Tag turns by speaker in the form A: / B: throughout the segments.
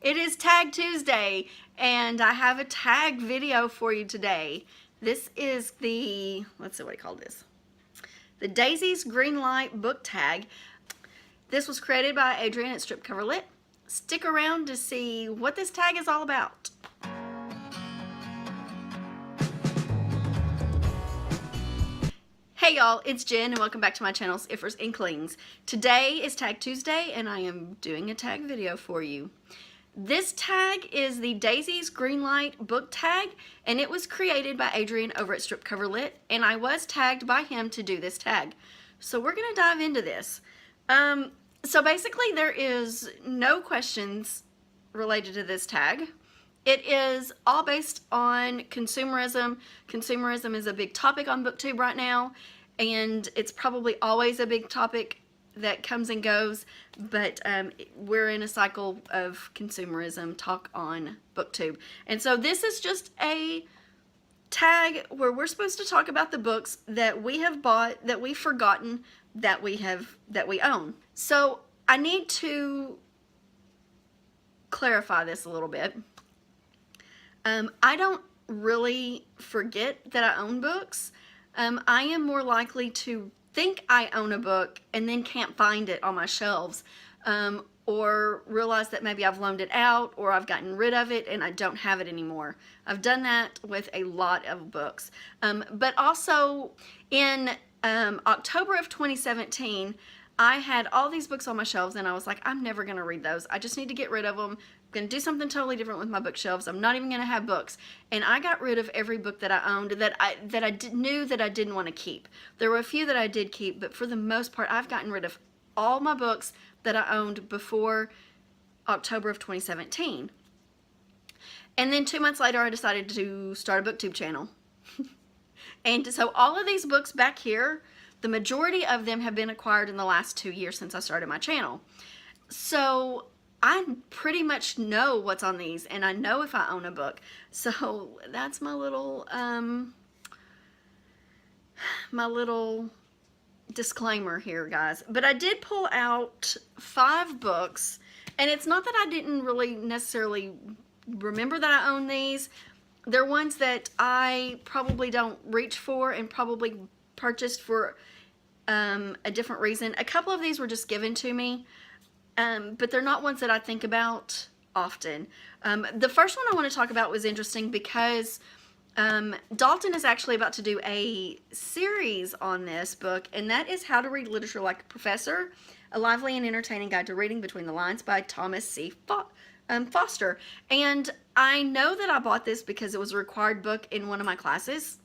A: It is Tag Tuesday, and I have a tag video for you today. This is the, let's see what I call this. The Daisy's Green Light book tag. This was created by Adrian at Strip Cover Lit. Stick around to see what this tag is all about. Hey y'all, it's Jen and welcome back to my channel, Iffer's Inklings. Today is Tag Tuesday and I am doing a tag video for you. This tag is the Daisy's Greenlight book tag, and it was created by Adrian over at Strip Cover Lit, and I was tagged by him to do this tag. So we're going to dive into this. So basically there is no questions related to this tag. It is all based on consumerism. Consumerism is a big topic on BookTube right now, and it's probably always a big topic that comes and goes, but we're in a cycle of consumerism talk on BookTube. And so this is just a tag where we're supposed to talk about the books that we have bought, that we've forgotten, that we own. So I need to clarify this a little bit. I don't really forget that I own books. I am more likely to think I own a book and then can't find it on my shelves, or realize that maybe I've loaned it out or I've gotten rid of it and I don't have it anymore. I've done that with a lot of books. But also in October of 2017, I had all these books on my shelves and I was like, I'm never going to read those. I just need to get rid of them. I'm going to do something totally different with my bookshelves. I'm not even going to have books. And I got rid of every book that I owned that I knew that I didn't want to keep. There were a few that I did keep, but for the most part, I've gotten rid of all my books that I owned before October of 2017. And then 2 months later, I decided to start a BookTube channel. And so all of these books back here, the majority of them have been acquired in the last 2 years since I started my channel. So I pretty much know what's on these, and I know if I own a book. So that's my little disclaimer here, guys. But I did pull out 5 books, and it's not that I didn't really necessarily remember that I own these. They're ones that I probably don't reach for and probably purchased for a different reason. A couple of these were just given to me. But they're not ones that I think about often. The first one I want to talk about was interesting because Dalton is actually about to do a series on this book, and that is How to Read Literature Like a Professor, A Lively and Entertaining Guide to Reading Between the Lines by Thomas C. Foster. And I know that I bought this because it was a required book in one of my classes.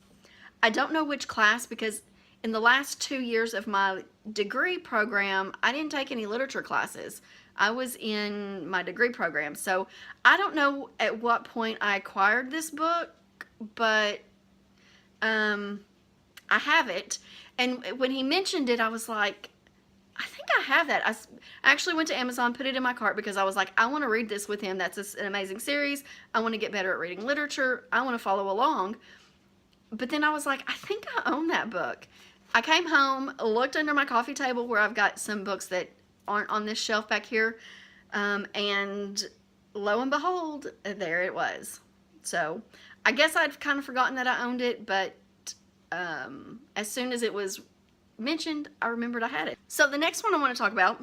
A: I don't know which class, because in the last 2 years of my degree program, I didn't take any literature classes. I was in my degree program. So I don't know at what point I acquired this book, but I have it. And when he mentioned it, I was like, I think I have that. I actually went to Amazon, put it in my cart because I was like, I want to read this with him. That's an amazing series. I want to get better at reading literature. I want to follow along. But then I was like, I think I own that book. I came home, looked under my coffee table where I've got some books that aren't on this shelf back here, and lo and behold, there it was. So I guess I'd kind of forgotten that I owned it, but as soon as it was mentioned, I remembered I had it. So the next one I want to talk about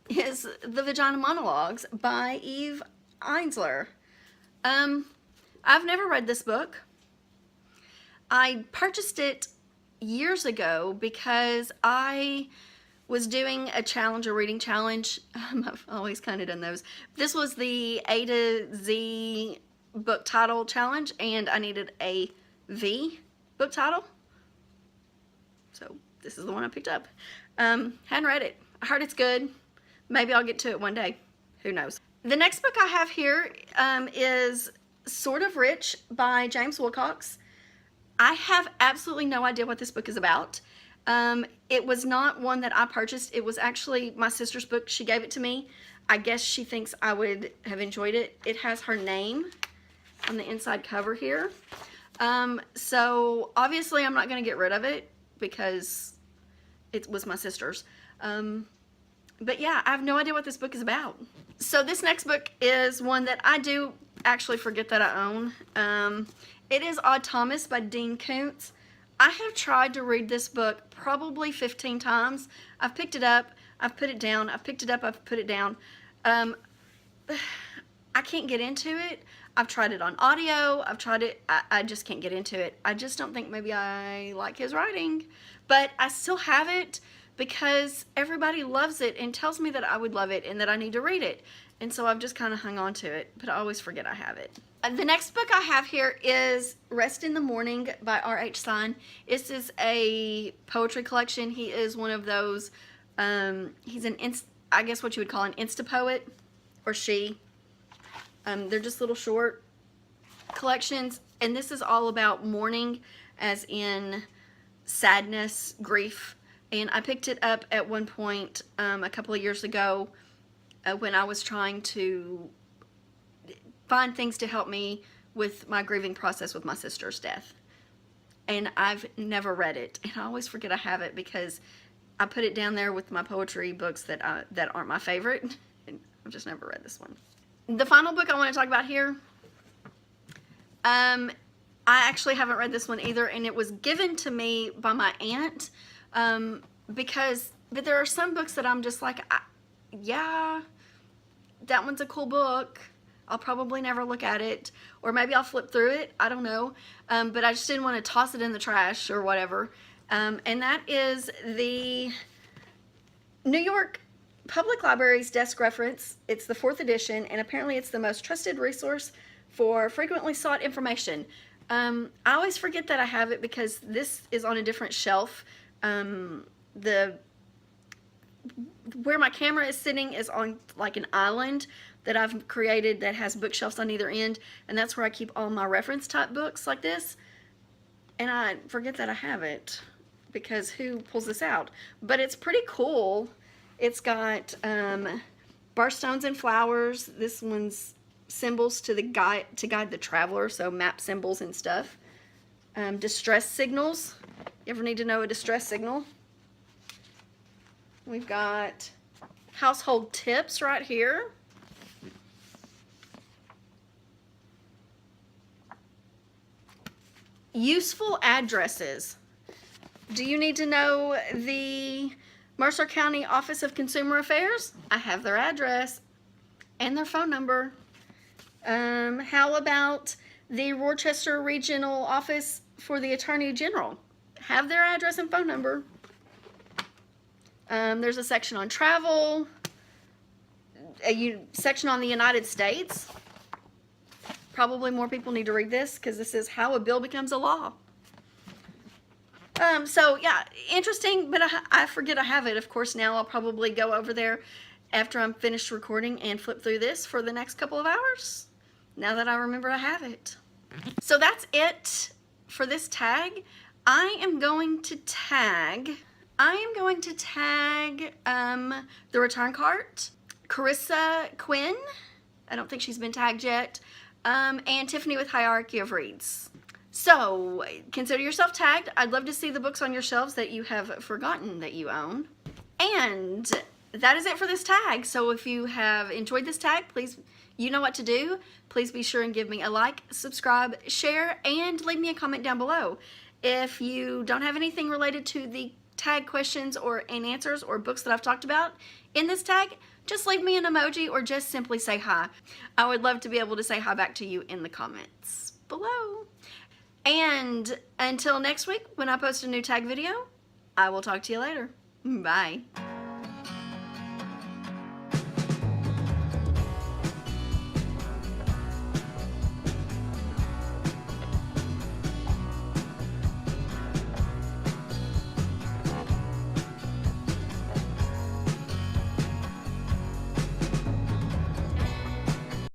A: is The Vagina Monologues by Eve Ensler. I've never read this book. I purchased it years ago because I was doing a challenge, a reading challenge. I've always kind of done those. This was the A to Z book title challenge, and I needed a V book title. So this is the one I picked up. Hadn't read it. I heard it's good. Maybe I'll get to it one day. Who knows? The next book I have here is Sort of Rich by James Wilcox. I have absolutely no idea what this book is about. It was not one that I purchased. It was actually my sister's book. She gave it to me. I guess she thinks I would have enjoyed it. It has her name on the inside cover here. So obviously I'm not going to get rid of it because it was my sister's. But yeah, I have no idea what this book is about. So this next book is one that I do actually forget that I own. It is Odd Thomas by Dean Koontz. I have tried to read this book probably 15 times. I've picked it up, I've put it down, I've picked it up, I've put it down. I can't get into it. I've tried it on audio, I've tried it, I just can't get into it. I just don't think maybe I like his writing, but I still have it because everybody loves it and tells me that I would love it and that I need to read it. And so I've just kind of hung on to it, but I always forget I have it. The next book I have here is Rest in the Morning by R.H. Stein. This is a poetry collection. He is one of those, he's I guess what you would call an Insta poet, or she. They're just little short collections, and this is all about mourning, as in sadness, grief. And I picked it up at one point a couple of years ago when I was trying to find things to help me with my grieving process with my sister's death. And I've never read it, and I always forget I have it because I put it down there with my poetry books that aren't my favorite, and I've just never read this one. The final book I want to talk about here, I actually haven't read this one either, and it was given to me by my aunt, but there are some books that I'm just like, yeah, that one's a cool book. I'll probably never look at it, or maybe I'll flip through it, I don't know, but I just didn't want to toss it in the trash or whatever, and that is the New York Public Library's Desk Reference. It's the 4th edition, and apparently it's the most trusted resource for frequently sought information. I always forget that I have it because this is on a different shelf. Where my camera is sitting is on like an island that I've created that has bookshelves on either end, and that's where I keep all my reference type books like this, and I forget that I have it because who pulls this out? But it's pretty cool. It's got birthstones and flowers. This one's symbols to guide the traveler, so map symbols and stuff. Distress signals. You ever need to know a distress signal? We've got household tips right here. Useful addresses. Do you need to know the Mercer County Office of Consumer Affairs? I have their address and their phone number. How about the Rochester Regional Office for the Attorney General? Have their address and phone number. There's a section on travel, a section on the United States. Probably more people need to read this because this is how a bill becomes a law. So yeah, interesting, but I forget I have it. Of course, now I'll probably go over there after I'm finished recording and flip through this for the next couple of hours, now that I remember I have it. So that's it for this tag. I am going to tag the return cart, Carissa Quinn. I don't think she's been tagged yet. And Tiffany with Hierarchy of Reads. So consider yourself tagged. I'd love to see the books on your shelves that you have forgotten that you own. And that is it for this tag. So if you have enjoyed this tag, please, you know what to do. Please be sure and give me a like, subscribe, share, and leave me a comment down below. If you don't have anything related to the tag questions and answers or books that I've talked about in this tag, just leave me an emoji or just simply say hi. I would love to be able to say hi back to you in the comments below. And until next week when I post a new tag video, I will talk to you later. Bye.